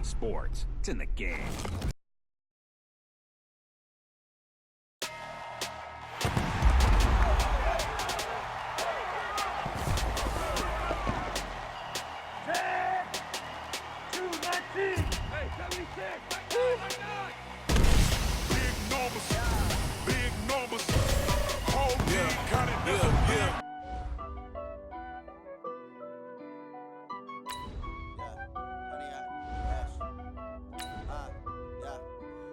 sports. It's in the game.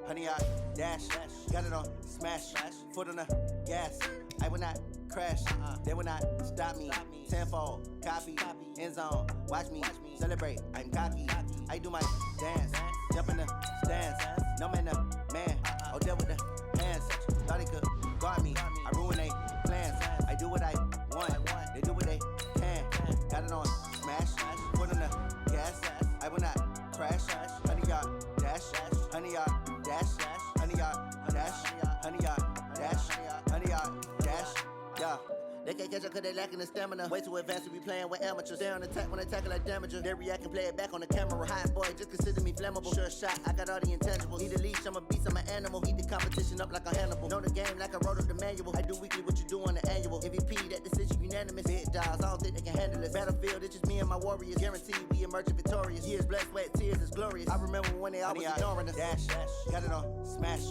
Honey, I dash, got it on smash, foot on the gas. I will not crash, they will not stop me. Tenfold, copy, end zone, watch me celebrate. I'm cocky, I do my dance, jump in the stands. No man, the man, oh, deal with the hands. Thought he could guard me, I ruin they plans. I do what I want, they do what they can. Got it on smash, foot on the gas. I will not crash, honey, yard dash, honey, yard dash, honey, yard dash, honey, yard dash, honey, yard dash, yeah. They can't catch up cause they lacking the stamina. Way too advanced to be playing with amateurs. They on attack when they tackle like damager. They react and play it back on the camera. Hot boy, just consider me flammable. Sure shot, I got all the intangibles. Need a leash, I'm a beast, I'm an animal. Heat the competition up like a Hannibal. Know the game like I wrote up the manual. I do weekly what you do on the annual. MVP, that decision unanimous. Big dogs, I don't think they can handle it. Battlefield, it's just me and my warriors. Guaranteed we emerging victorious. Years, blood, sweat, tears, it's glorious. I remember when they always ignoring us. Dash, got it on smash,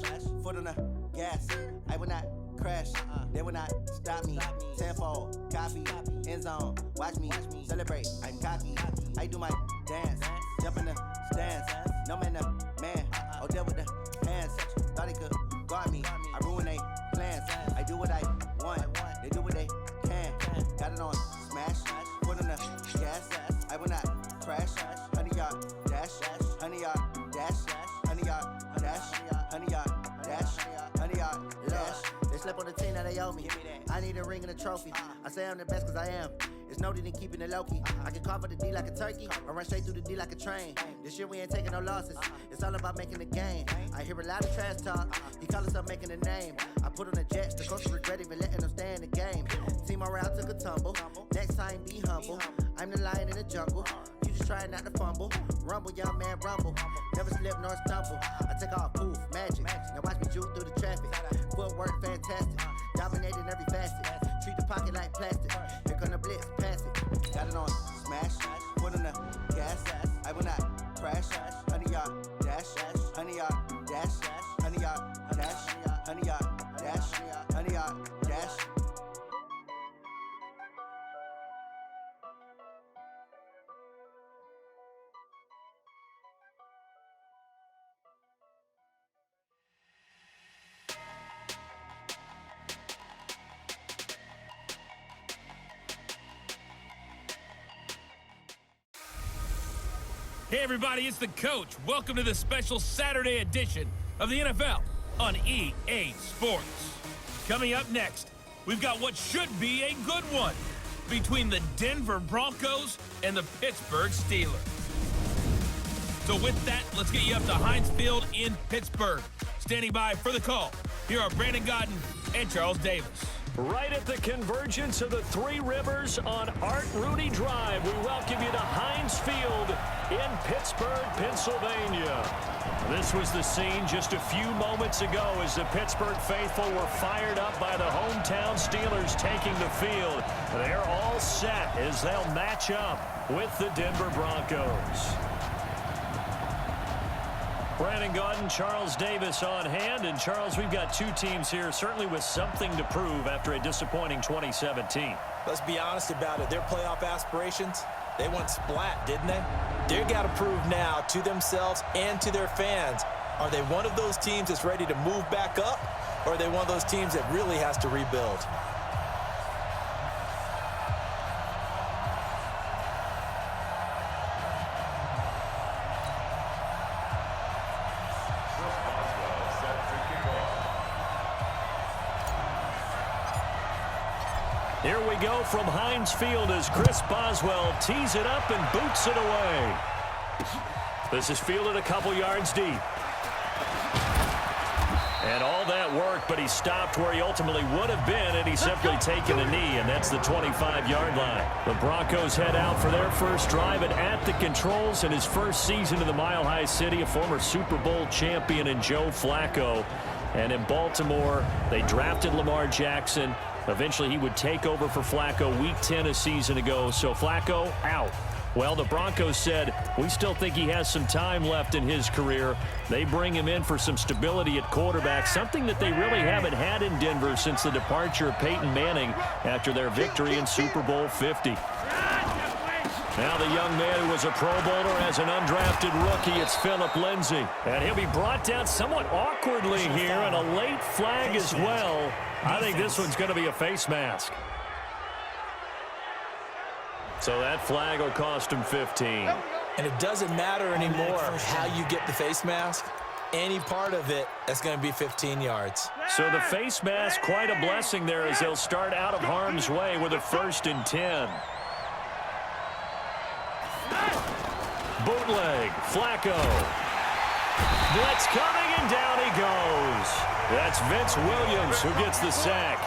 foot on the gas. I will not crash, they will not stop me. Tenfold, copy, end zone, watch me celebrate. I'm cocky, I do my dance, jump in the stands. No man, the man, oh, deal with the hands. Thought he could guard me, I ruin they plans. I do what I want, they do what they can. Got it on smash, foot on the gas. I will not crash, honey, yard dash, honey, yard dash, honey, yard dash, honey, yard dash, honey, yard dash. They slept on the team, now they owe me. I need a ring and a trophy. I say I'm the best cause I am. It's no need in keeping it low-key. I can carve the D like a turkey, or run straight through the D like a train. This year we ain't taking no losses. It's all about making the game. I hear a lot of trash talk. He call us up making a name. I put on the Jets, the coach regret even letting them stay in the game. Team around took a tumble. Next time be humble. I'm the lion in the jungle. You just try not to fumble. Rumble, young man, rumble. Never slip nor stumble. I take off, poof, magic. Now watch me juke through the traffic. Footwork fantastic. Dominating every facet. Treat the pocket like plastic. Here come the blitz, pass it. Got it on smash, foot on the gas. I will not crash. Honey, yard dash, honey, yard dash, honey, yard dash, honey, yard dash, honey, yard dash. Hey everybody, it's the coach. Welcome to the special Saturday edition of the NFL on EA Sports. Coming up next, we've got what should be a good one between the Denver Broncos and the Pittsburgh Steelers. So with that, let's get you up to Heinz Field in Pittsburgh. Standing by for the call, here are Brandon Godden and Charles Davis. Right at the convergence of the Three Rivers on Art Rooney Drive, we welcome you to Heinz Field in Pittsburgh, Pennsylvania. This was the scene just a few moments ago as the Pittsburgh faithful were fired up by the hometown Steelers taking the field. They're all set as they'll match up with the Denver Broncos. Brandon Gaudin, Charles Davis on hand. And, Charles, we've got two teams here certainly with something to prove after a disappointing 2017. Let's be honest about it. Their playoff aspirations, they went splat, didn't they? They've got to prove now to themselves and to their fans. Are they one of those teams that's ready to move back up, or are they one of those teams that really has to rebuild? Here we go from Heinz Field as Chris Boswell tees it up and boots it away. This is fielded a couple yards deep. And all that work, but he stopped where he ultimately would have been had he simply taken a knee, and that's the 25-yard line. The Broncos head out for their first drive, and at the controls in his first season in the Mile High City, a former Super Bowl champion in Joe Flacco. And in Baltimore, they drafted Lamar Jackson. Eventually, he would take over for Flacco week 10 a season ago. So Flacco out. Well, the Broncos said, we still think he has some time left in his career. They bring him in for some stability at quarterback, something that they really haven't had in Denver since the departure of Peyton Manning after their victory in Super Bowl 50. Now the young man who was a Pro Bowler as an undrafted rookie, it's Phillip Lindsay. And he'll be brought down somewhat awkwardly here, and a late flag as well. I think this one's going to be a face mask. So that flag will cost him 15. And it doesn't matter anymore how you get the face mask. Any part of it, that's going to be 15 yards. So the face mask, quite a blessing there as they'll start out of harm's way with a 1st and 10. Bootleg, Flacco. Blitz coming, and down he goes. That's Vince Williams who gets the sack.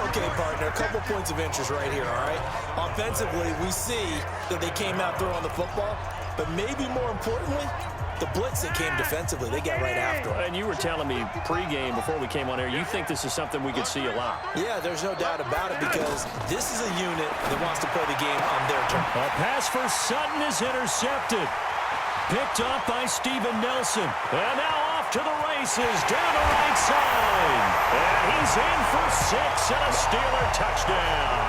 Okay, partner, a couple points of interest right here, all right? Offensively, we see that they came out throwing the football, but maybe more importantly, the blitz that came defensively, they got right after it. And you were telling me pregame before we came on air, you think this is something we could see a lot. Yeah, there's no doubt about it because this is a unit that wants to play the game on their turf. A pass for Sutton is intercepted. Picked up by Steven Nelson. And now off to the races down the right side. And he's in for 6 and a Steeler touchdown.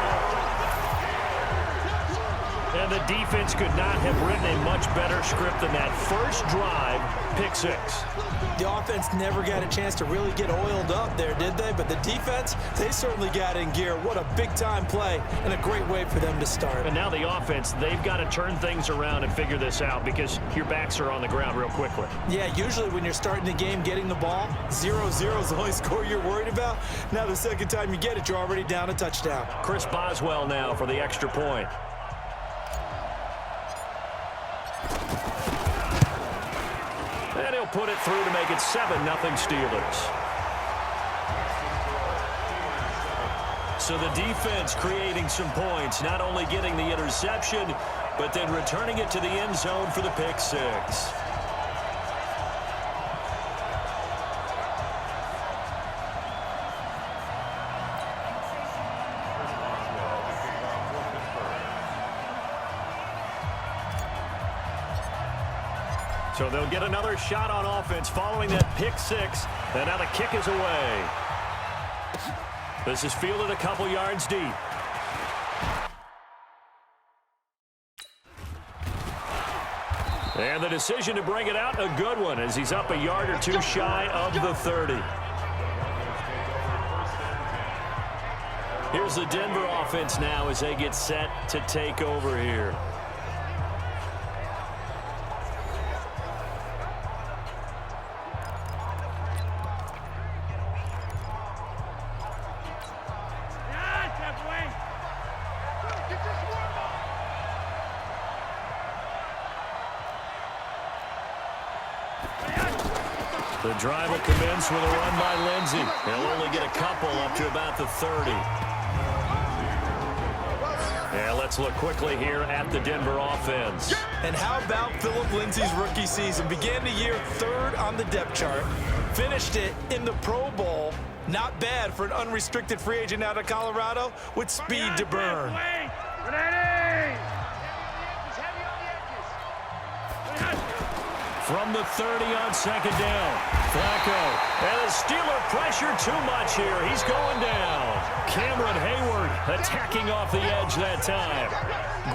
And the defense could not have written a much better script than that. First drive, pick 6. The offense never got a chance to really get oiled up there, did they? But the defense, they certainly got in gear. What a big-time play and a great way for them to start. And now the offense, they've got to turn things around and figure this out because your backs are on the ground real quickly. Yeah, usually when you're starting the game, getting the ball, 0-0 is the only score you're worried about. Now the second time you get it, you're already down a touchdown. Chris Boswell now for the extra point. And he'll put it through to make it 7-0 Steelers. So the defense creating some points, not only getting the interception, but then returning it to the end zone for the pick 6. So they'll get another shot on offense following that pick 6. And now the kick is away. This is fielded a couple yards deep. And the decision to bring it out, a good one, as he's up a yard or two shy of the 30. Here's the Denver offense now as they get set to take over here. The drive will commence with a run by Lindsay. He'll only get a couple up to about the 30. Yeah, let's look quickly here at the Denver offense. And how about Phillip Lindsay's rookie season? Began the year 3rd on the depth chart. Finished it in the Pro Bowl. Not bad for an unrestricted free agent out of Colorado with speed to burn. From the 30 on 2nd down. Flacco. And the Steeler pressure too much here. He's going down. Cameron Hayward attacking off the edge that time.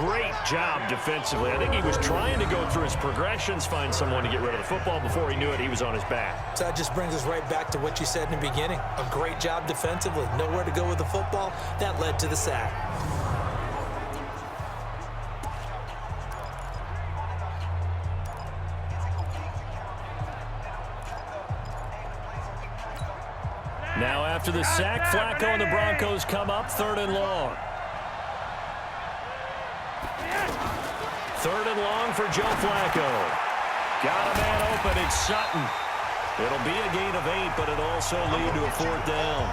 Great job defensively. I think he was trying to go through his progressions, find someone to get rid of the football. Before he knew it, he was on his back. So that just brings us right back to what you said in the beginning. A great job defensively. Nowhere to go with the football. That led to the sack. Now after the sack, Flacco and the Broncos come up 3rd and long. 3rd and long for Joe Flacco. Got a man open. It's Sutton. It'll be a gain of 8, but it'll also lead to a 4th down.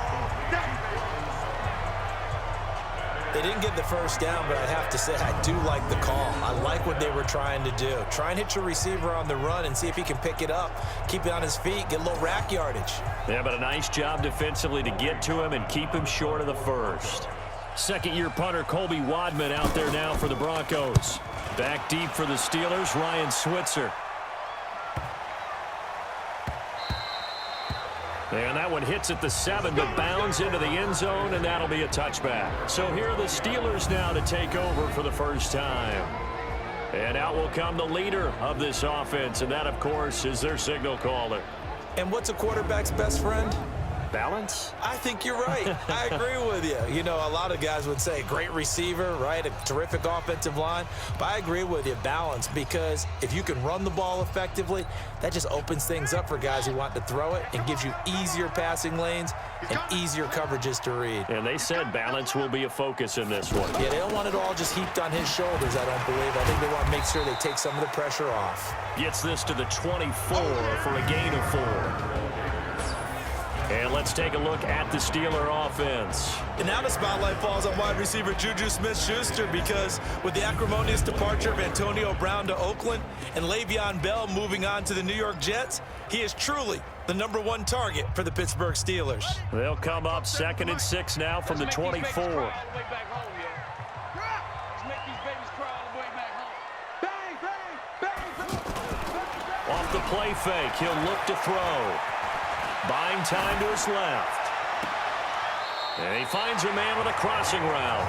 They didn't get the first down, but I have to say I do like the call. I like what they were trying to do. Try and hit your receiver on the run and see if he can pick it up, keep it on his feet, get a little rack yardage. Yeah, but a nice job defensively to get to him and keep him short of the first. Second-year punter Colby Wadman out there now for the Broncos. Back deep for the Steelers, Ryan Switzer. And that one hits at the 7, but bounds into the end zone, and that'll be a touchback. So here are the Steelers now to take over for the first time. And out will come the leader of this offense, and that, of course, is their signal caller. And what's a quarterback's best friend? Balance? I think you're right. I agree with you. You know, a lot of guys would say great receiver, right? A terrific offensive line. But I agree with you, balance, because if you can run the ball effectively, that just opens things up for guys who want to throw it and gives you easier passing lanes and easier coverages to read. And they said balance will be a focus in this one. Yeah, they don't want it all just heaped on his shoulders, I don't believe. I think they want to make sure they take some of the pressure off. Gets this to the 24 for a gain of 4. And let's take a look at the Steeler offense. And now the spotlight falls on wide receiver Juju Smith-Schuster, because with the acrimonious departure of Antonio Brown to Oakland and Le'Veon Bell moving on to the New York Jets, he is truly the #1 target for the Pittsburgh Steelers. They'll come up 2nd and 6 now from the 24. Off the play fake, he'll look to throw. Buying time to his left. And he finds a man with a crossing route.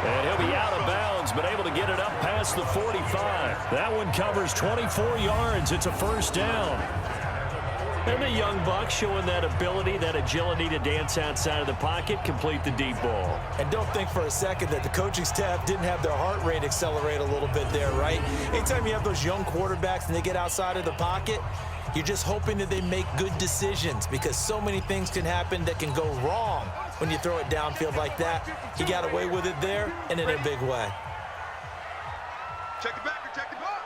And he'll be out of bounds, but able to get it up past the 45. That one covers 24 yards. It's a first down. And the young buck showing that ability, that agility to dance outside of the pocket, complete the deep ball. And don't think for a second that the coaching staff didn't have their heart rate accelerate a little bit there, right? Anytime you have those young quarterbacks and they get outside of the pocket, you're just hoping that they make good decisions, because so many things can happen that can go wrong when you throw it downfield like that. He got away with it there and in a big way. Check it back, check it back.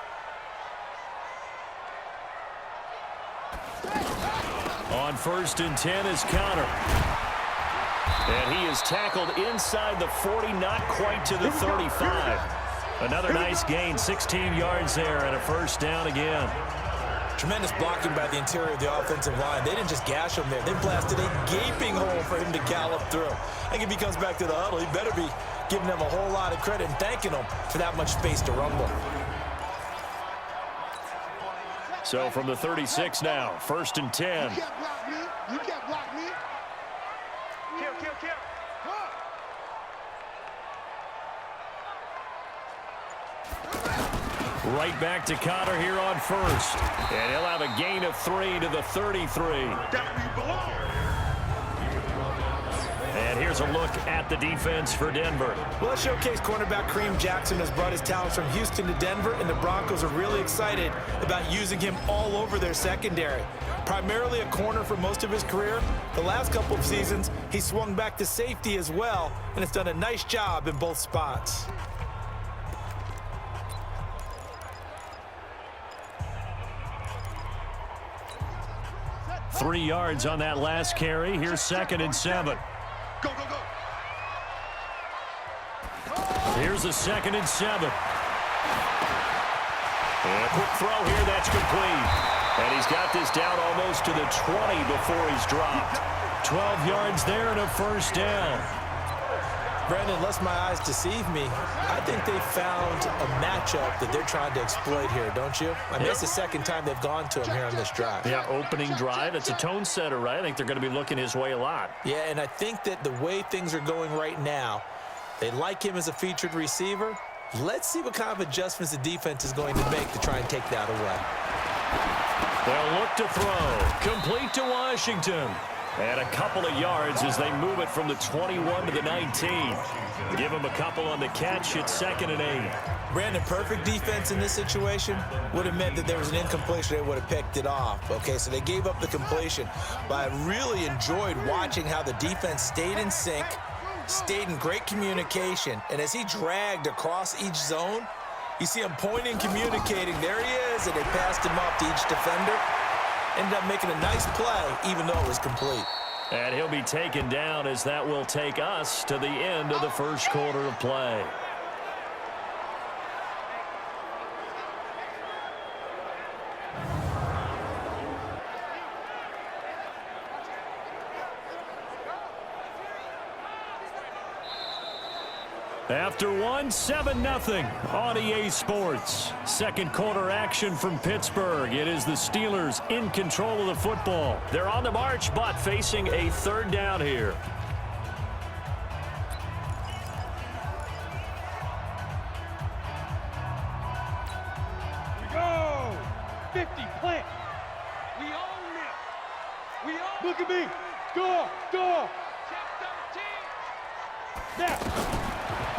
On 1st and 10 is Connor. And he is tackled inside the 40, not quite to the 35. Another nice gain, 16 yards there, and a first down again. Tremendous blocking by the interior of the offensive line. They didn't just gash him there. They blasted a gaping hole for him to gallop through. I think if he comes back to the huddle, he better be giving them a whole lot of credit and thanking them for that much space to rumble. So from the 36 now, 1st and 10. You can't block me. You can't block me. Kill. Right back to Connor here on 1st. And he'll have a gain of 3 to the 33. Down you belong. And here's a look at the defense for Denver. Well, let's showcase cornerback Kareem Jackson has brought his talents from Houston to Denver, and the Broncos are really excited about using him all over their secondary. Primarily a corner for most of his career, the last couple of seasons he swung back to safety as well, and has done a nice job in both spots. Three yards on that last carry. Here's 2nd and 7. Go. Here's a 2nd and 7. And a quick throw here, that's complete. And he's got this down almost to the 20 before he's dropped. 12 yards there and a first down. Brandon, unless my eyes deceive me, I think they found a matchup that they're trying to exploit here, don't you? I mean, it's the second time they've gone to him here on this drive. Yeah, opening drive. It's a tone setter, right? I think they're going to be looking his way a lot. Yeah, and I think that the way things are going right now, they like him as a featured receiver. Let's see what kind of adjustments the defense is going to make to try and take that away. They'll look to throw. Complete to Washington. And a couple of yards as they move it from the 21 to the 19. Give him a couple on the catch. It's 2nd and 8. Brandon, perfect defense in this situation would have meant that there was an incompletion. They would have picked it off. Okay, so they gave up the completion. But I really enjoyed watching how the defense stayed in sync, stayed in great communication. And as he dragged across each zone, you see him pointing, communicating. There he is, and they passed him off to each defender. ended up making a nice play, even though it was complete. And he'll be taken down as that will take us to the end of the first quarter of play. After 7-0 on EA Sports. Second quarter action from Pittsburgh. It is the Steelers in control of the football. They're on the march, but facing a third down here. We go! 50, plant. We own it. We own. Look at me. Score, score. Check 13. Now.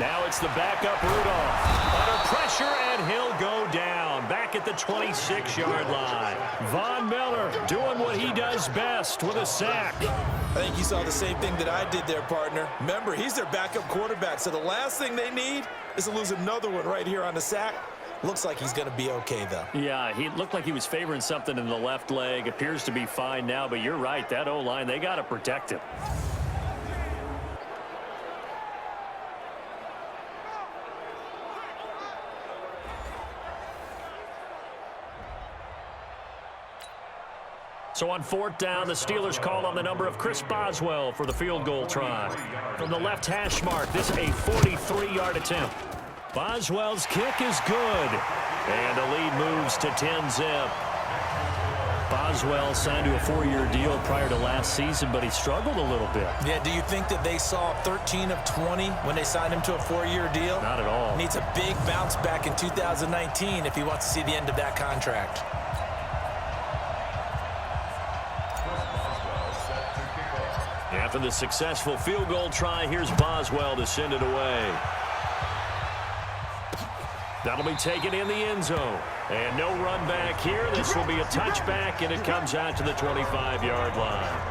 Now it's the backup Rudolph. Under pressure, and he'll go down. Back at the 26-yard line. Von Miller doing what he does best with a sack. I think you saw the same thing that I did there, partner. Remember, he's their backup quarterback, so the last thing they need is to lose another one right here on the sack. Looks like he's going to be okay, though. Yeah, he looked like he was favoring something in the left leg. Appears to be fine now, but you're right. That O-line, they got to protect him. So on fourth down, the Steelers call on the number of Chris Boswell for the field goal try. From the left hash mark, this is a 43-yard attempt. Boswell's kick is good. And the lead moves to 10-zip. Boswell signed to a 4-year deal prior to last season, but he struggled a little bit. Yeah, do you think that they saw 13 of 20 when they signed him to a 4-year deal? Not at all. Needs a big bounce back in 2019 if he wants to see the end of that contract. After the successful field goal try, here's Boswell to send it away. That'll be taken in the end zone. And no run back here. This will be a touchback, and it comes out to the 25-yard line.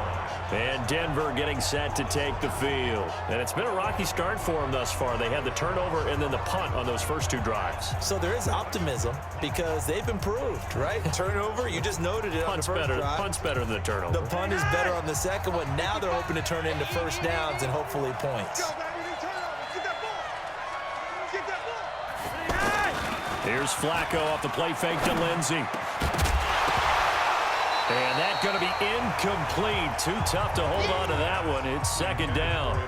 And Denver getting set to take the field. And it's been a rocky start for them thus far. They had the turnover and then the punt on those first two drives. So there is optimism because they've improved, right? Turnover, you just noted it on the first drive. Punt's better than the turnover. The punt is better on the second one. Now they're hoping to turn into first downs and hopefully points. Here's Flacco off the play fake to Lindsey. And that's going to be incomplete. Too tough to hold on to that one. It's second down.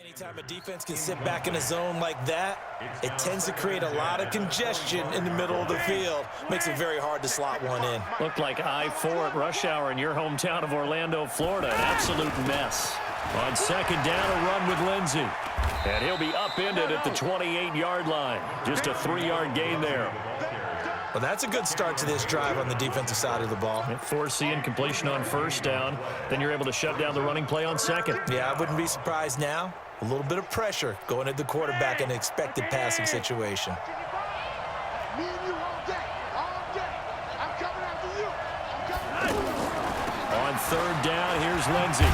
Anytime a defense can sit back in a zone like that, it tends to create a lot of congestion in the middle of the field. Makes it very hard to slot one in. Looked like I-4 at rush hour in your hometown of Orlando, Florida. An absolute mess. On second down, a run with Lindsey. And he'll be upended at the 28-yard line. Just a 3-yard gain there. Well, that's a good start to this drive on the defensive side of the ball. Forcing incompletion on first down. Then you're able to shut down the running play on second. Yeah, I wouldn't be surprised now A little bit of pressure going at the quarterback in an expected passing situation. Me and you all day. All day. I'm coming after you. I'm coming after you. On third down, here's Lindsey.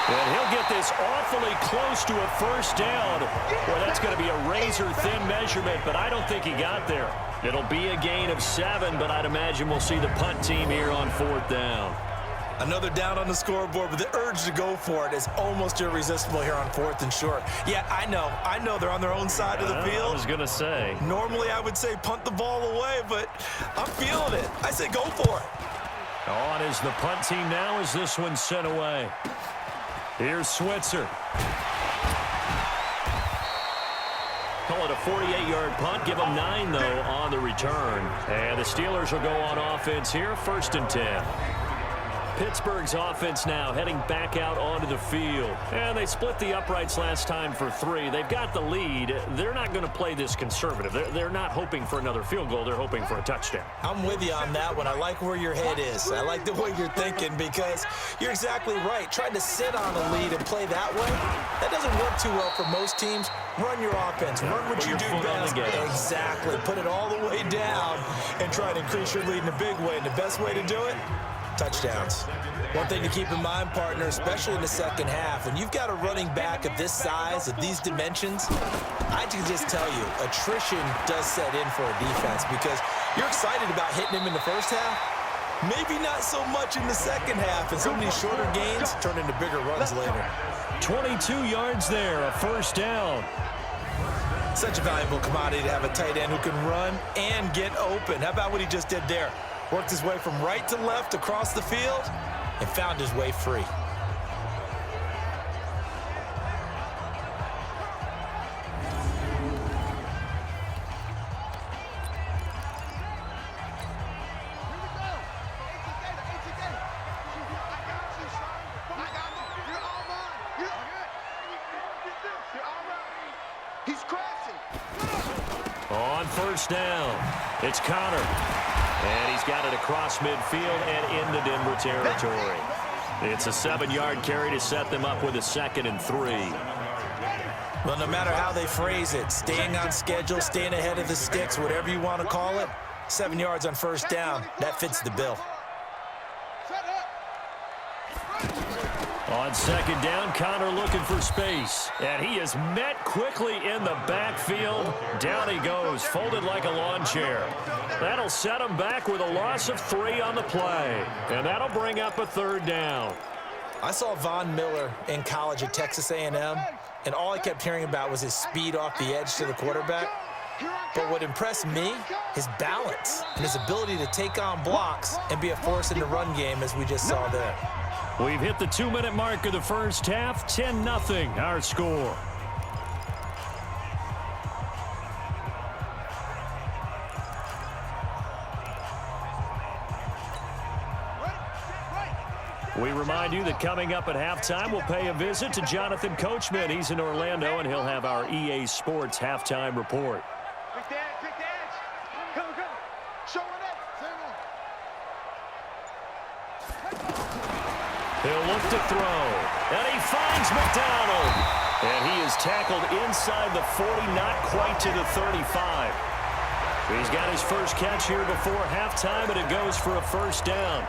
And he'll get this awfully close to a first down. Well, that's going to be a razor-thin measurement, but I don't think he got there. It'll be a gain of 7, but I'd imagine we'll see the punt team here on fourth down. Another down on the scoreboard, but the urge to go for it is almost irresistible here on fourth and short. Yeah, I know they're on their own side of the field. I was going to say. Normally I would say punt the ball away, but I'm feeling it. I say go for it. On is the punt team now as this one's sent away. Here's Switzer. Call it a 48-yard punt. Give them 9, though, on the return. And the Steelers will go on offense here, 1st and 10. Pittsburgh's offense now heading back out onto the field. And they split the uprights last time for 3. They've got the lead. They're not going to play this conservative. They're not hoping for another field goal. They're hoping for a touchdown. I'm with you on that one. I like where your head is. I like the way you're thinking because you're exactly right. Trying to sit on a lead and play that way, that doesn't work too well for most teams. Run your offense. Run what you do best. Exactly. Put it all the way down and try to increase your lead in a big way. And the best way to do it? Touchdowns. One thing to keep in mind, partner, especially in the second half, when you've got a running back of this size, of these dimensions, I can just tell you, attrition does set in for a defense because you're excited about hitting him in the first half, maybe not so much in the second half, and some of these shorter gains turn into bigger runs later. 22 yards there, a first down. Such a valuable commodity to have a tight end who can run and get open. How about what he just did there? Worked his way from right to left across the field and found his way free. He's crashing. On first down, it's Connor. And he's got it across midfield and into Denver territory. It's a 7-yard carry to set them up with a 2nd and 3. Well, no matter how they phrase it, staying on schedule, staying ahead of the sticks, whatever you want to call it, 7 yards on first down, that fits the bill. On 2nd down, Connor looking for space. And he is met quickly in the backfield. Down he goes, folded like a lawn chair. That'll set him back with a loss of 3 on the play. And that'll bring up a 3rd down. I saw Von Miller in college at Texas A&M, and all I kept hearing about was his speed off the edge to the quarterback. But what impressed me, his balance and his ability to take on blocks and be a force in the run game, as we just saw there. We've hit the 2-minute mark of the first half. 10-0 our score. We remind you that coming up at halftime, we'll pay a visit to Jonathan Coachman. He's in Orlando, and he'll have our EA Sports halftime report. Quick dance. Go. Showing up. He'll look to throw, and he finds McDonald. And he is tackled inside the 40, not quite to the 35. He's got his first catch here before halftime, and it goes for a first down.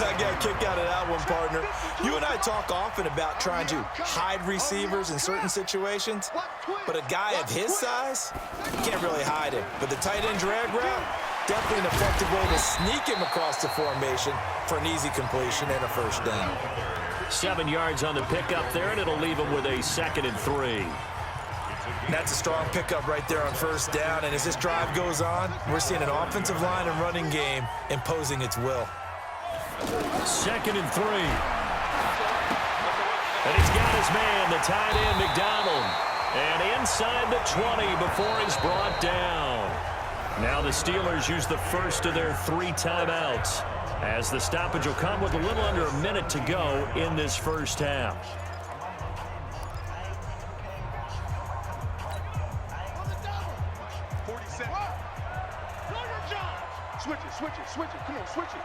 I got a kick out of that one, partner. You and I talk often about trying to hide receivers in certain situations, but a guy of his size, you can't really hide him. But the tight end drag route, definitely an effective way to sneak him across the formation for an easy completion and a first down. 7 yards on the pickup there, and it'll leave him with a 2nd and 3. That's a strong pickup right there on first down, and as this drive goes on, we're seeing an offensive line and running game imposing its will. 2nd and 3. And he's got his man, the tight end, McDonald. And inside the 20 before he's brought down. Now the Steelers use the first of their 3 timeouts, as the stoppage will come with a little under a minute to go in this first half. Switch it. Come on, switch it.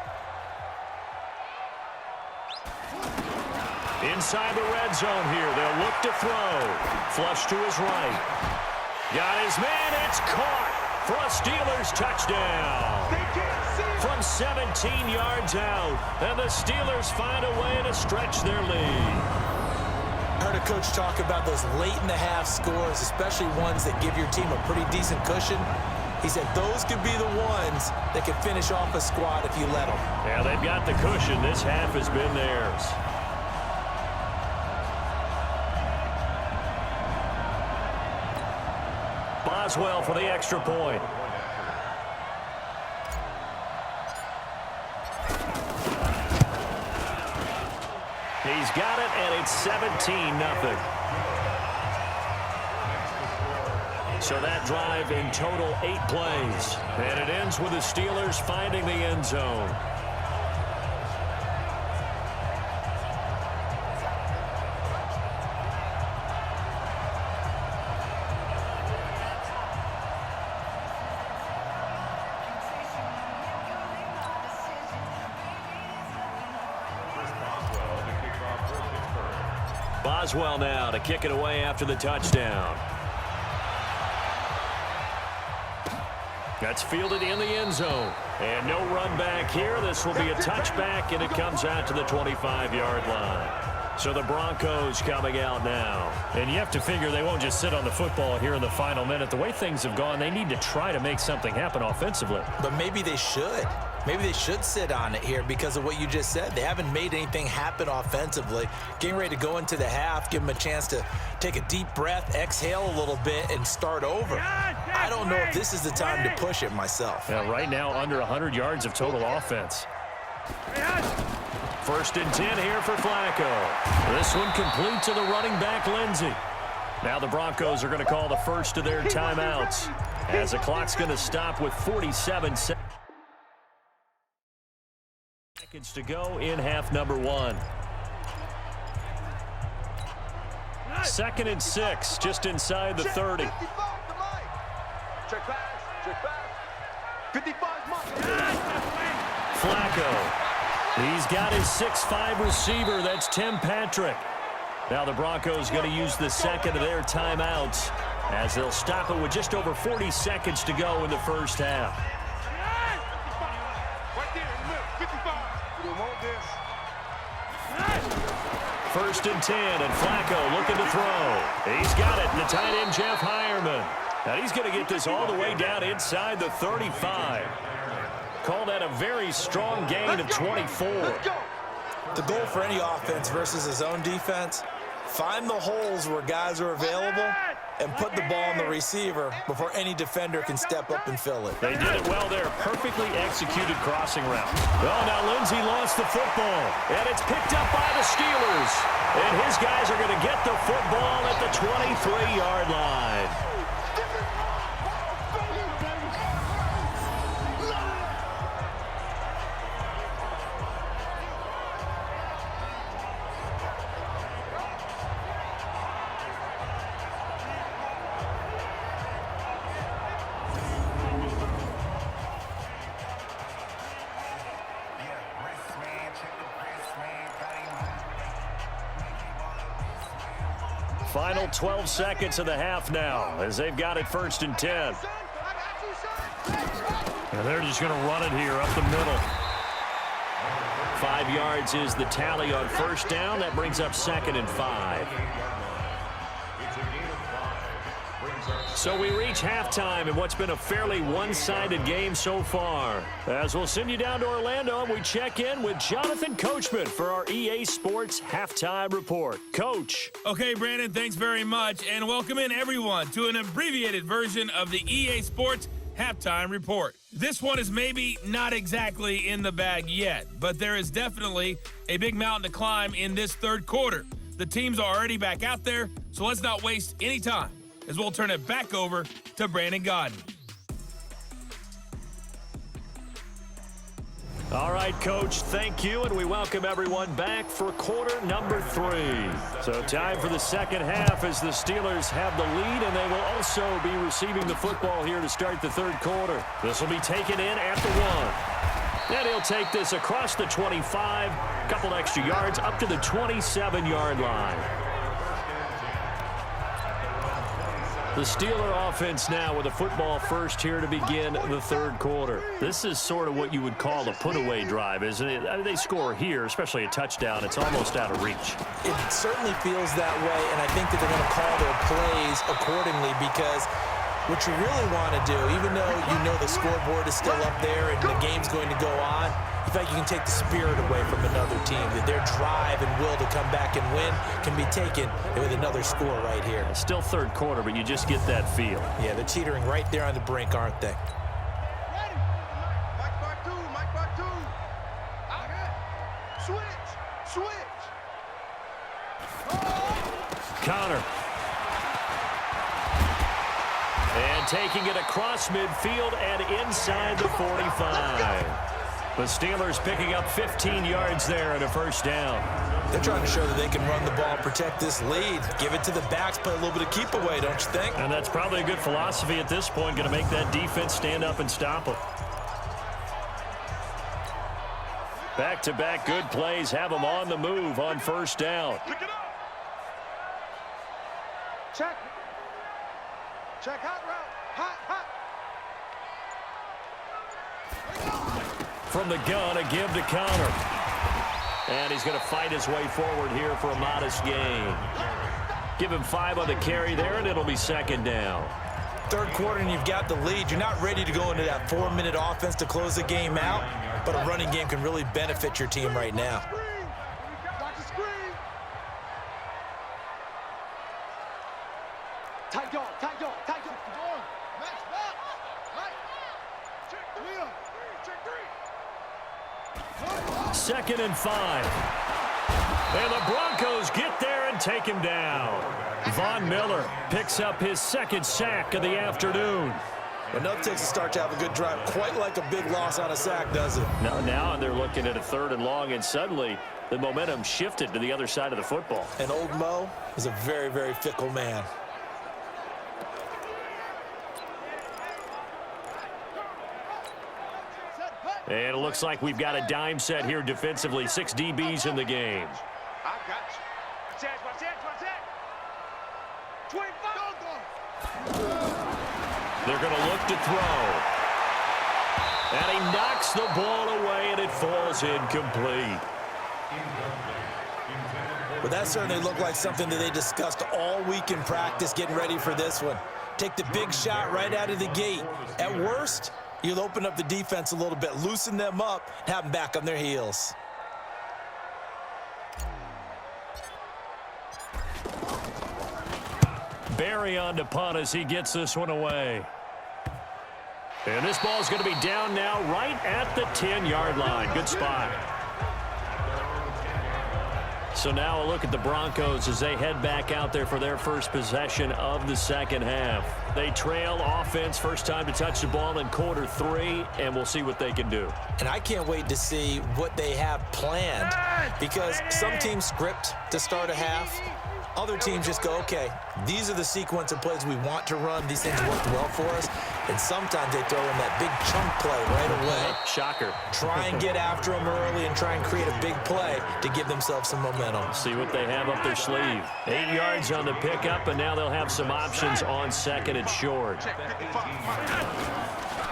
Inside the red zone here. They'll look to throw. Flush to his right. Got his man. It's caught for a Steelers touchdown. From 17 yards out. And the Steelers find a way to stretch their lead. I heard a coach talk about those late-in-the-half scores, especially ones that give your team a pretty decent cushion. He said those could be the ones that could finish off a squad if you let them. Yeah, they've got the cushion. This half has been theirs. Boswell for the extra point. He's got it, and it's 17-0. So that drive in total 8 plays. And it ends with the Steelers finding the end zone. Boswell now to kick it away after the touchdown. That's fielded in the end zone. And no run back here. This will be a touchback, and it comes out to the 25-yard line. So the Broncos coming out now. And you have to figure they won't just sit on the football here in the final minute. The way things have gone, they need to try to make something happen offensively. But maybe they should. Maybe they should sit on it here because of what you just said. They haven't made anything happen offensively. Getting ready to go into the half, give them a chance to take a deep breath, exhale a little bit, and start over. I don't know if this is the time to push it myself. Yeah, right now under 100 yards of total offense. First and 10 here for Flacco. This one complete to the running back, Lindsey. Now the Broncos are going to call the first of their timeouts as the clock's going to stop with 47 seconds to go in half number 1. 2nd and 6, just inside the 30. Check pass. Check pass. 55 Flacco. He's got his 6'5 receiver. That's Tim Patrick. Now the Broncos going to use the second of their timeouts as they'll stop it with just over 40 seconds to go in the first half. First and 10, and Flacco looking to throw. He's got it, and the tight end, Jeff Heuerman. Now he's going to get this all the way down inside the 35. Call that a very strong gain of 24. The goal for any offense versus his own defense, find the holes where guys are available and put the ball on the receiver before any defender can step up and fill it. They did it well there. Perfectly executed crossing route. Well, now Lindsey lost the football, and it's picked up by the Steelers. And his guys are going to get the football at the 23-yard line. Final 12 seconds of the half now as they've got it first and 10. And they're just going to run it here up the middle. 5 yards is the tally on first down. That brings up 2nd and 5. So we reach halftime in what's been a fairly one-sided game so far. As we'll send you down to Orlando, and we check in with Jonathan Coachman for our EA Sports Halftime Report. Coach. Okay, Brandon, thanks very much, and welcome in everyone to an abbreviated version of the EA Sports Halftime Report. This one is maybe not exactly in the bag yet, but there is definitely a big mountain to climb in this third quarter. The teams are already back out there, so let's not waste any time as we'll turn it back over to Brandon Godden. All right, Coach, thank you, and we welcome everyone back for quarter number 3. So time for the second half as the Steelers have the lead, and they will also be receiving the football here to start the third quarter. This will be taken in at the 1. And he'll take this across the 25, a couple extra yards up to the 27-yard line. The Steeler offense now with a football first here to begin the third quarter. This is sort of what you would call a put-away drive, isn't it? I mean, they score here, especially a touchdown. It's almost out of reach. It certainly feels that way, and I think that they're going to call their plays accordingly because what you really want to do, even though you know the scoreboard is still up there and the game's going to go on, in fact, you can take the spirit away from another team. That their drive and will to come back and win can be taken with another score right here. It's still third quarter, but you just get that feel. Yeah, they're teetering right there on the brink, aren't they? Ready. Mike Bar 2, Mike Bar 2. Switch. Connor. And taking it across midfield and inside the 45. The Steelers picking up 15 yards there and a first down. They're trying to show that they can run the ball, protect this lead, give it to the backs, play a little bit of keep away, don't you think? And that's probably a good philosophy at this point, going to make that defense stand up and stop them. Back-to-back good plays have them on the move on first down. Check hot route. Hot. From the gun, a give to Connor. And he's going to fight his way forward here for a modest gain. Give him 5 on the carry there, and it'll be second down. Third quarter, and you've got the lead. You're not ready to go into that 4-minute offense to close the game out, but a running game can really benefit your team right now. Watch the screen. Tight dog. Match box. Right. Check 3. Second and 5. And the Broncos get there and take him down. Von Miller picks up his second sack of the afternoon. Enough takes a start to have a good drive. Quite like a big loss on a sack, does it? Now they're looking at a third and long, and suddenly the momentum shifted to the other side of the football. And old Mo is a very, very fickle man. And it looks like we've got a dime set here defensively. 6 DBs in the game. I got you. Watch that. 25. They're going to look to throw. And he knocks the ball away, and it falls incomplete. But that certainly looked like something that they discussed all week in practice getting ready for this one. Take the big shot right out of the gate. At worst, you'll open up the defense a little bit, loosen them up, have them back on their heels. Barry on to punt as he gets this one away. And this ball's going to be down now right at the 10-yard line. Good spot. So now a look at the Broncos as they head back out there for their first possession of the second half. They trail offense, first time to touch the ball in quarter 3, and we'll see what they can do. And I can't wait to see what they have planned, because some teams script to start a half. Other teams just go, okay, these are the sequence of plays we want to run. These things worked well for us. And sometimes they throw in that big chunk play right away. Shocker. Try and get after them early and try and create a big play to give themselves some momentum. See what they have up their sleeve. 8 yards on the pickup, and now they'll have some options on second and short.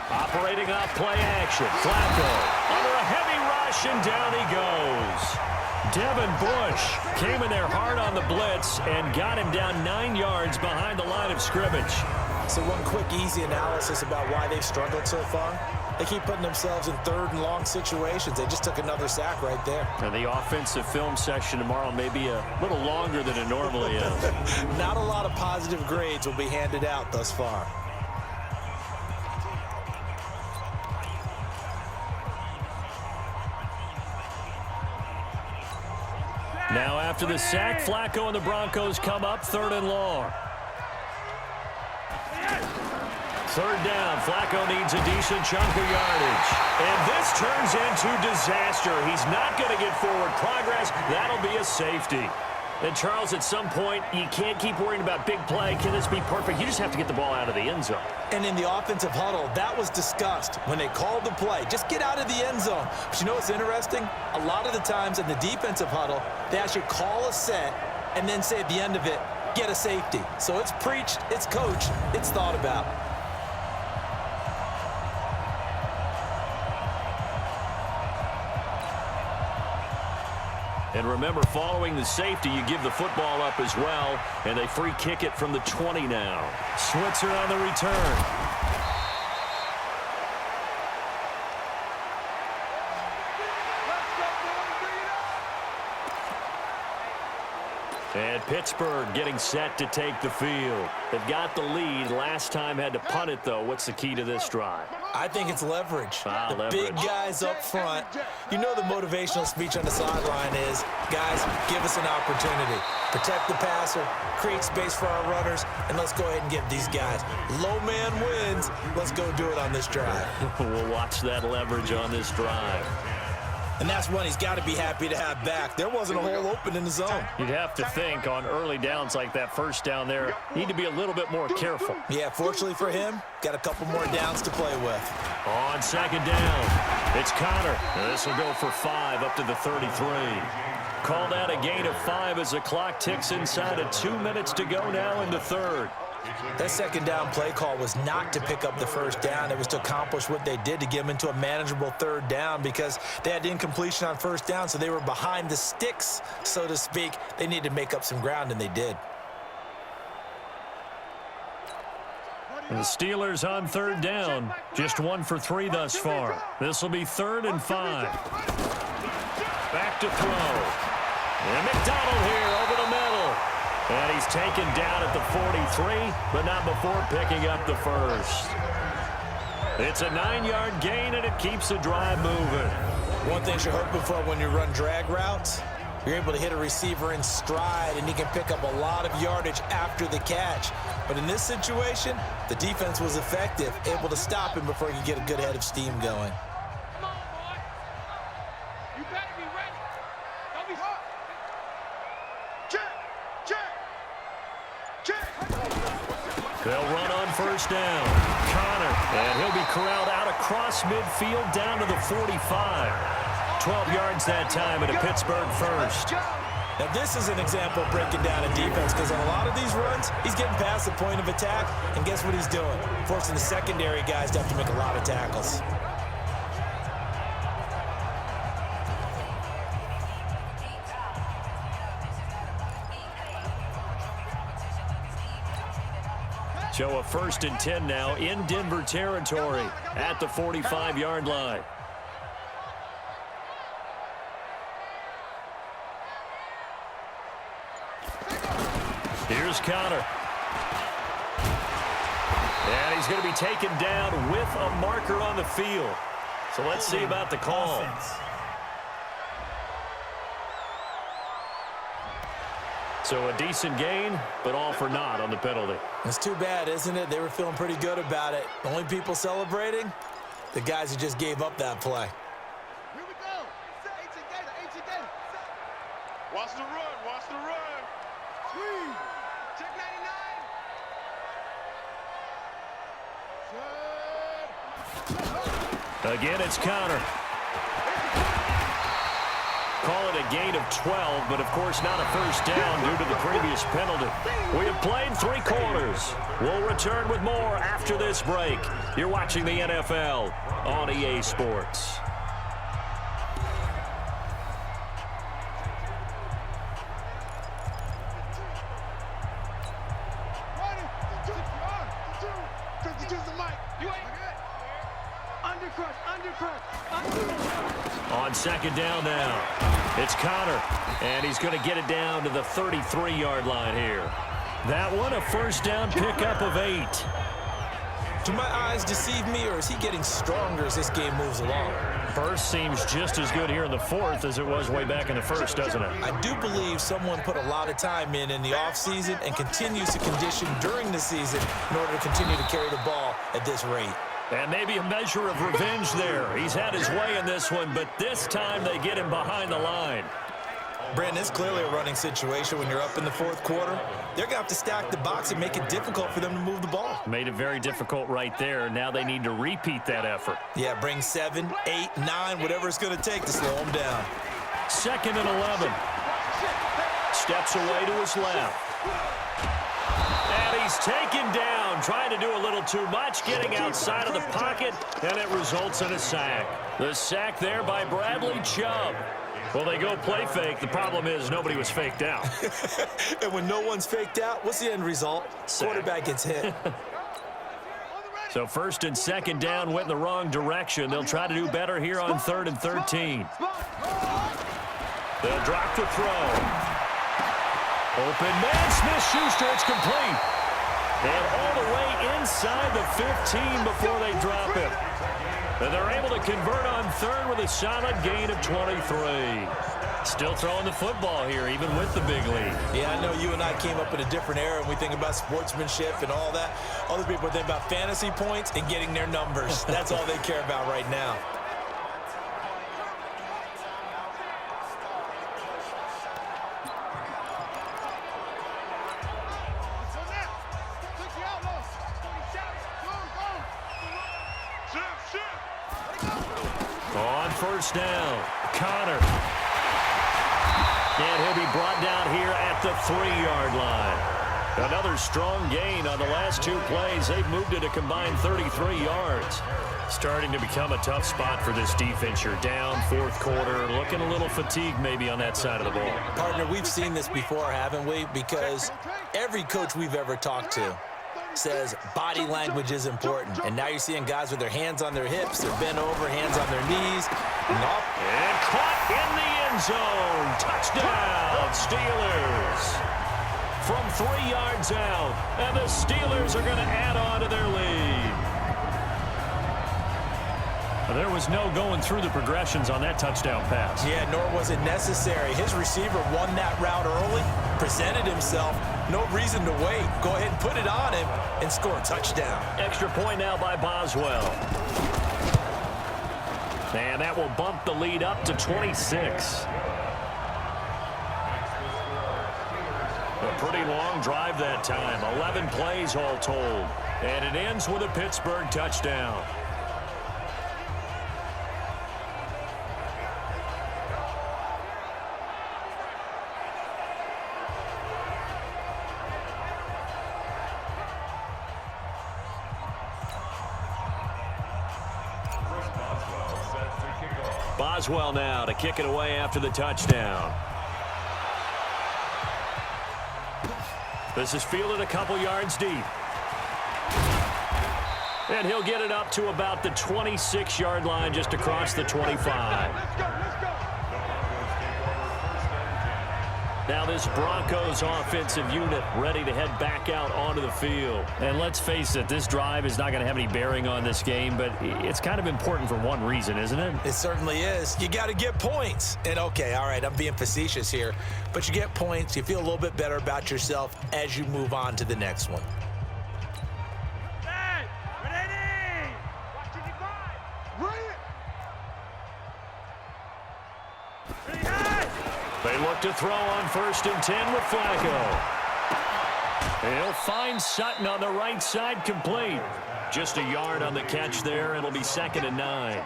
Operating off play action. Flacco under a heavy rush, and down he goes. Devin Bush came in there hard on the blitz and got him down 9 yards behind the line of scrimmage. So one quick, easy analysis about why they've struggled so far. They keep putting themselves in third and long situations. They just took another sack right there. And the offensive film session tomorrow may be a little longer than it normally is. Not a lot of positive grades will be handed out thus far. Now after the sack, Flacco and the Broncos come up third and long. Third down, Flacco needs a decent chunk of yardage. And this turns into disaster. He's not going to get forward progress. That'll be a safety. And, Charles, at some point, you can't keep worrying about big play. Can this be perfect? You just have to get the ball out of the end zone. And in the offensive huddle, that was discussed when they called the play. Just get out of the end zone. But you know what's interesting? A lot of the times in the defensive huddle, they actually call a set and then say at the end of it, get a safety. So it's preached, it's coached, it's thought about. And remember, following the safety, you give the football up as well, and they free kick it from the 20 now. Switzer on the return. And Pittsburgh getting set to take the field. They've got the lead. Last time had to punt it, though. What's the key to this drive? I think it's leverage. The leverage. Big guys up front. You know the motivational speech on the sideline is, guys, give us an opportunity. Protect the passer, create space for our runners, and let's go ahead and give these guys. Low man wins. Let's go do it on this drive. We'll watch that leverage on this drive. And that's one he's got to be happy to have back. There wasn't a hole open in the zone. You'd have to think on early downs like that first down there, need to be a little bit more careful. Yeah, fortunately for him, got a couple more downs to play with. On second down, it's Connor. This will go for 5 up to the 33. Called out a gain of 5 as the clock ticks inside of 2 minutes to go now in the third. That second down play call was not to pick up the first down. It was to accomplish what they did to get them into a manageable third down because they had incompletion on first down, so they were behind the sticks, so to speak. They needed to make up some ground, and they did. And the Steelers on third down, just 1 for 3 thus far. This will be 3rd and 5. Back to throw. And McDonald here over the middle. And he's taken down at the 43, but not before picking up the first. It's a 9-yard gain, and it keeps the drive moving. One thing you're hoping for when you run drag routes, you're able to hit a receiver in stride, and he can pick up a lot of yardage after the catch. But in this situation, the defense was effective, able to stop him before he could get a good head of steam going. Come on, boy. You better be ready. Don't be hurt. Check. They'll run on first down. Connor, and he'll be corralled out across midfield down to the 45. 12 yards that time and a Pittsburgh first. Now this is an example of breaking down a defense because on a lot of these runs, he's getting past the point of attack, and guess what he's doing? Forcing the secondary guys to have to make a lot of tackles. So a 1st and 10 now in Denver territory at the 45-yard line. Here's Connor. And he's going to be taken down with a marker on the field. So let's see about the call. So a decent gain, but all for naught on the penalty. It's too bad, isn't it? They were feeling pretty good about it. The only people celebrating, the guys who just gave up that play. Here we go. Watch the run. Sweet. Check 99. Again, it's Connor. Call it a gain of 12, but of course not a first down due to the previous penalty. We have played 3 quarters. We'll return with more after this break. You're watching the NFL on EA Sports. On second down now, it's Connor, and he's going to get it down to the 33-yard line here. That one, a first down pickup of 8. Do my eyes deceive me, or is he getting stronger as this game moves along? Burst seems just as good here in the 4th as it was way back in the 1st, doesn't it? I do believe someone put a lot of time in the offseason and continues to condition during the season in order to continue to carry the ball at this rate. And maybe a measure of revenge there. He's had his way in this one, but this time they get him behind the line. Brandon, it's clearly a running situation when you're up in the fourth quarter. They're going to have to stack the box and make it difficult for them to move the ball. Made it very difficult right there. Now they need to repeat that effort. Yeah, bring 7, 8, 9, whatever it's going to take to slow them down. 2nd and 11. Steps away to his left. And he's taken down, trying to do a little too much, getting outside of the pocket, and it results in a sack. The sack there by Bradley Chubb. Well, they go play fake. The problem is nobody was faked out. And when no one's faked out, what's the end result? Sack. Quarterback gets hit. So 1st and 2nd down went in the wrong direction. They'll try to do better here on 3rd and 13. They'll drop the throw. Open man, Smith-Schuster, it's complete. And all the way inside the 15 before they drop it. And they're able to convert on 3rd with a solid gain of 23. Still throwing the football here, even with the big lead. Yeah, I know you and I came up in a different era and we think about sportsmanship and all that. Other people think about fantasy points and getting their numbers. That's all they care about right now. On 1st down, Connor. And he'll be brought down here at the 3-yard line. Another strong gain on the last 2 plays. They've moved it a combined 33 yards. Starting to become a tough spot for this defense. You're down 4th quarter, looking a little fatigued maybe on that side of the ball. Partner, we've seen this before, haven't we? Because every coach we've ever talked to says body language is important. And now you're seeing guys with their hands on their hips, they're bent over, hands on their knees. And caught in the end zone. Touchdown, Steelers. From 3 yards out. And the Steelers are going to add on to their lead. There was no going through the progressions on that touchdown pass. Yeah, nor was it necessary. His receiver won that route early, presented himself. No reason to wait. Go ahead and put it on him and score a touchdown. Extra point now by Boswell. And that will bump the lead up to 26. A pretty long drive that time. 11 plays all told. And it ends with a Pittsburgh touchdown. Boswell now to kick it away after the touchdown. This is fielded a couple yards deep. And he'll get it up to about the 26-yard line, just across the 25. Now this Broncos offensive unit ready to head back out onto the field. And let's face it, this drive is not going to have any bearing on this game, but it's kind of important for one reason, isn't it? It certainly is. You got to get points. And okay, all right, I'm being facetious here, but you get points, you feel a little bit better about yourself as you move on to the next one. They look to throw on 1st and 10 with Flacco. He'll find Sutton on the right side, complete. Just a yard on the catch there. It'll be 2nd and 9.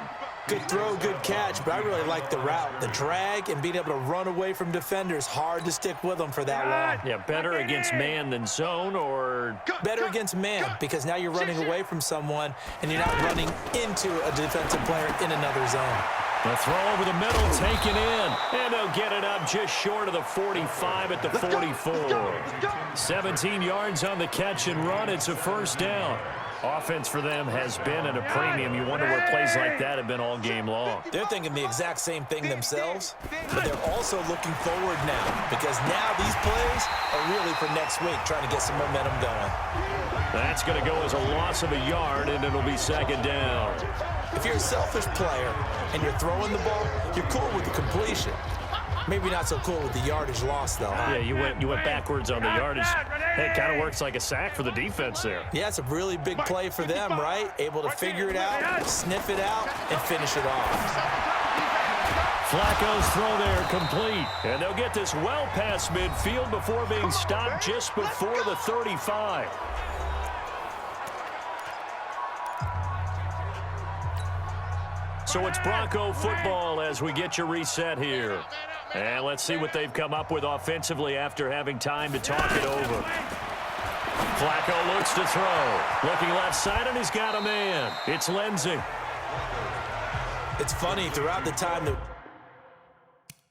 Good throw, good catch, but I really like the route. The drag and being able to run away from defenders. Hard to stick with them for that long. Yeah, better against man than zone, or better against man, because now you're running away from someone and you're not running into a defensive player in another zone. the throw over the middle taken in, and they'll get it up just short of the 45 at the 44. 17 yards on the catch and run. It's a first down. Offense for them has been at a premium. You wonder where plays like that have been all game long. They're thinking the exact same thing themselves, but they're also looking forward now, because now these plays are really for next week, trying to get some momentum going. That's going to go as a loss of a yard, and it'll be second down. If you're a selfish player and you're throwing the ball, you're cool with the completion. Maybe not so cool with the yardage loss, though. Yeah, you went backwards on the yardage. Hey, it kind of works like a sack for the defense there. Yeah, it's a really big play for them, right? Able to figure it out, sniff it out, and finish it off. Flacco's throw there complete. And they'll get this well past midfield before being stopped just before the 35. So it's Bronco football as we get you reset here. And let's see what they've come up with offensively after having time to talk it over. Flacco looks to throw. Looking left side, and he's got a man. It's Lindsey. It's funny, throughout the time that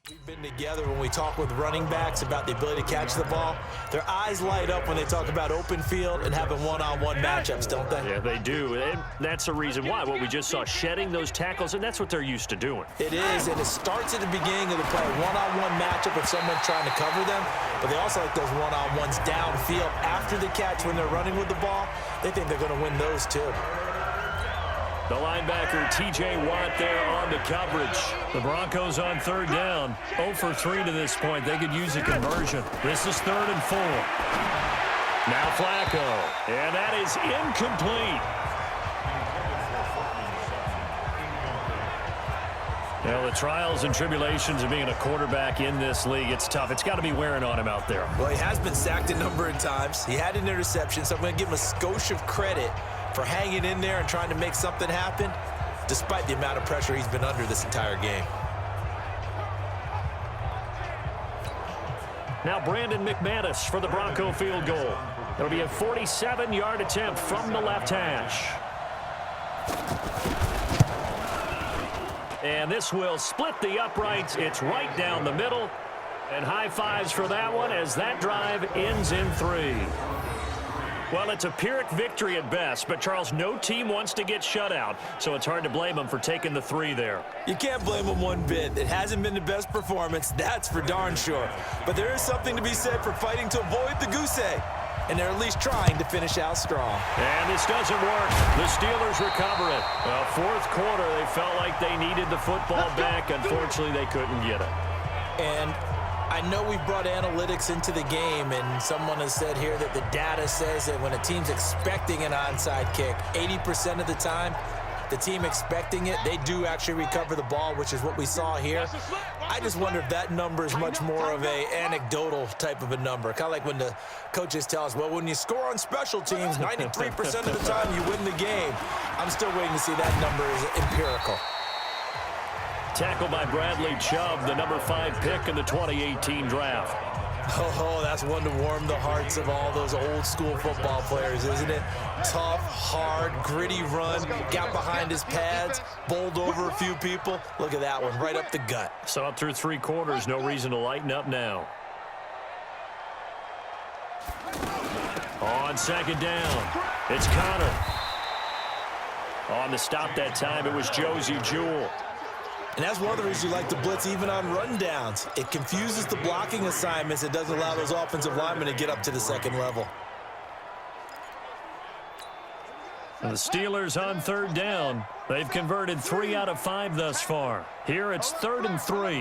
we've been together, when we talk with running backs about the ability to catch the ball, their eyes light up when they talk about open field and having one-on-one matchups, don't they? Yeah, they do. And that's the reason why. What we just saw, shedding those tackles, and that's what they're used to doing. It is, and it starts at the beginning of the play. One-on-one matchup if someone's trying to cover them, but they also like those one-on-ones downfield after the catch when they're running with the ball. They think they're going to win those too. The linebacker, T.J. Watt, there on the coverage. The Broncos on third down. 0 for 3 to this point. They could use a conversion. This is 3rd and 4. Now Flacco. And that is incomplete. Well, the trials and tribulations of being a quarterback in this league, it's tough. It's got to be wearing on him out there. Well, he has been sacked a number of times. He had an interception, so I'm going to give him a skosh of credit for hanging in there and trying to make something happen, despite the amount of pressure he's been under this entire game. Now Brandon McManus for the Bronco field goal. It'll be a 47-yard attempt from the left hash. And this will split the uprights. It's right down the middle. And high fives for that one as that drive ends in 3. Well, it's a Pyrrhic victory at best, but, Charles, no team wants to get shut out, so it's hard to blame them for taking the 3 there. You can't blame them one bit. It hasn't been the best performance, that's for darn sure. But there is something to be said for fighting to avoid the goose egg, and they're at least trying to finish out strong. And this doesn't work. The Steelers recover it. Well, 4th quarter, they felt like they needed the football back. Unfortunately, they couldn't get it. And I know we brought analytics into the game, and someone has said here that the data says that when a team's expecting an onside kick, 80% of the time, the team expecting it, they do actually recover the ball, which is what we saw here. I just wonder if that number is much more of a anecdotal type of a number. Kind of like when the coaches tell us, well, when you score on special teams, 93% of the time you win the game. I'm still waiting to see that number is empirical. Tackled by Bradley Chubb, the number 5 pick in the 2018 draft. Oh, that's one to warm the hearts of all those old school football players, isn't it? Tough, hard, gritty run, got behind his pads, bowled over a few people. Look at that one, right up the gut. So up through 3 quarters, no reason to lighten up now. On 2nd down, it's Connor. On the stop that time, it was Josie Jewell. And that's one of the reasons you like to blitz even on rundowns. It confuses the blocking assignments. It doesn't allow those offensive linemen to get up to the 2nd level. And the Steelers on 3rd down. They've converted 3 out of 5 thus far. Here it's 3rd and 3.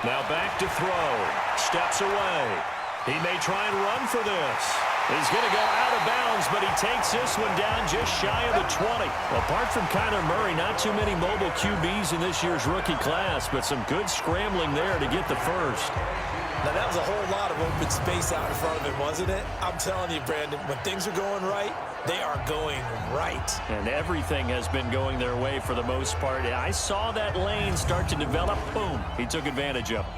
Now back to throw. Steps away. He may try and run for this. He's going to go out of bounds, but he takes this one down just shy of the 20. Apart from Kyler Murray, not too many mobile QBs in this year's rookie class, but some good scrambling there to get the first. Now, that was a whole lot of open space out in front of him, wasn't it? I'm telling you, Brandon, when things are going right, they are going right. And everything has been going their way for the most part. I saw that lane start to develop. Boom. He took advantage of it.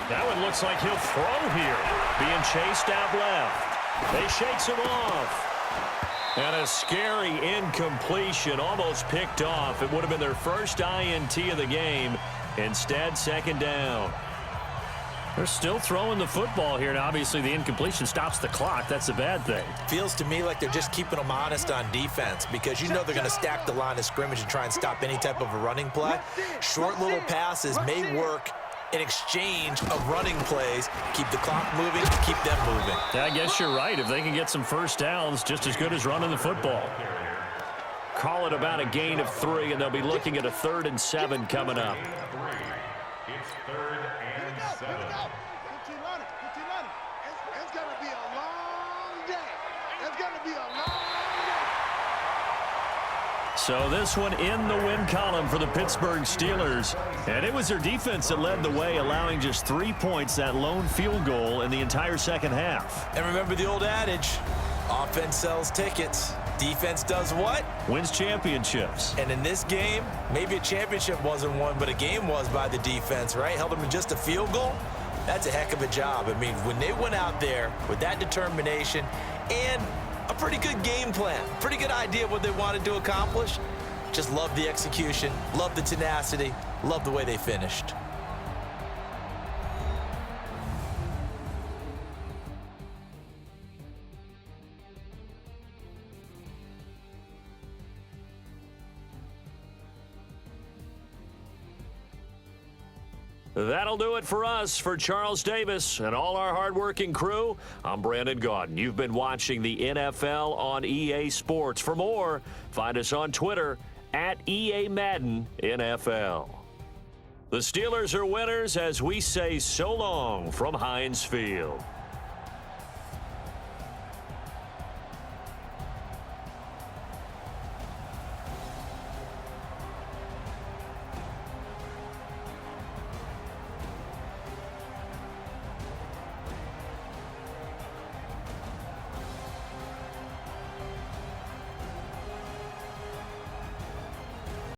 That one looks like he'll throw here. Being chased out left. They shakes him off. And a scary incompletion, almost picked off. It would have been their first INT of the game. Instead, 2nd down. They're still throwing the football here, and obviously the incompletion stops the clock. That's a bad thing. Feels to me like they're just keeping them honest on defense because you know they're going to stack the line of scrimmage and try and stop any type of a running play. Short little passes may work in exchange of running plays. Keep the clock moving, keep them moving. Yeah, I guess you're right. If they can get some first downs, just as good as running the football. Call it about a gain of 3, and they'll be looking at a 3rd and 7 coming up. It's 3rd and 7. It's going to be a long day. It's going to be a long day. So this one in the win column for the Pittsburgh Steelers. And it was their defense that led the way, allowing just 3 points, that lone field goal in the entire second half. And remember the old adage, offense sells tickets. Defense does what? Wins championships. And in this game, maybe a championship wasn't won, but a game was by the defense, right? Held them to just a field goal. That's a heck of a job. I mean, when they went out there with that determination and a pretty good game plan, pretty good idea of what they wanted to accomplish, just love the execution, love the tenacity, love the way they finished. That'll do it for us. For Charles Davis and all our hardworking crew, I'm Brandon Gaudin. You've been watching the NFL on EA Sports. For more, find us on Twitter at EA Madden NFL. The Steelers are winners as we say so long from Heinz Field.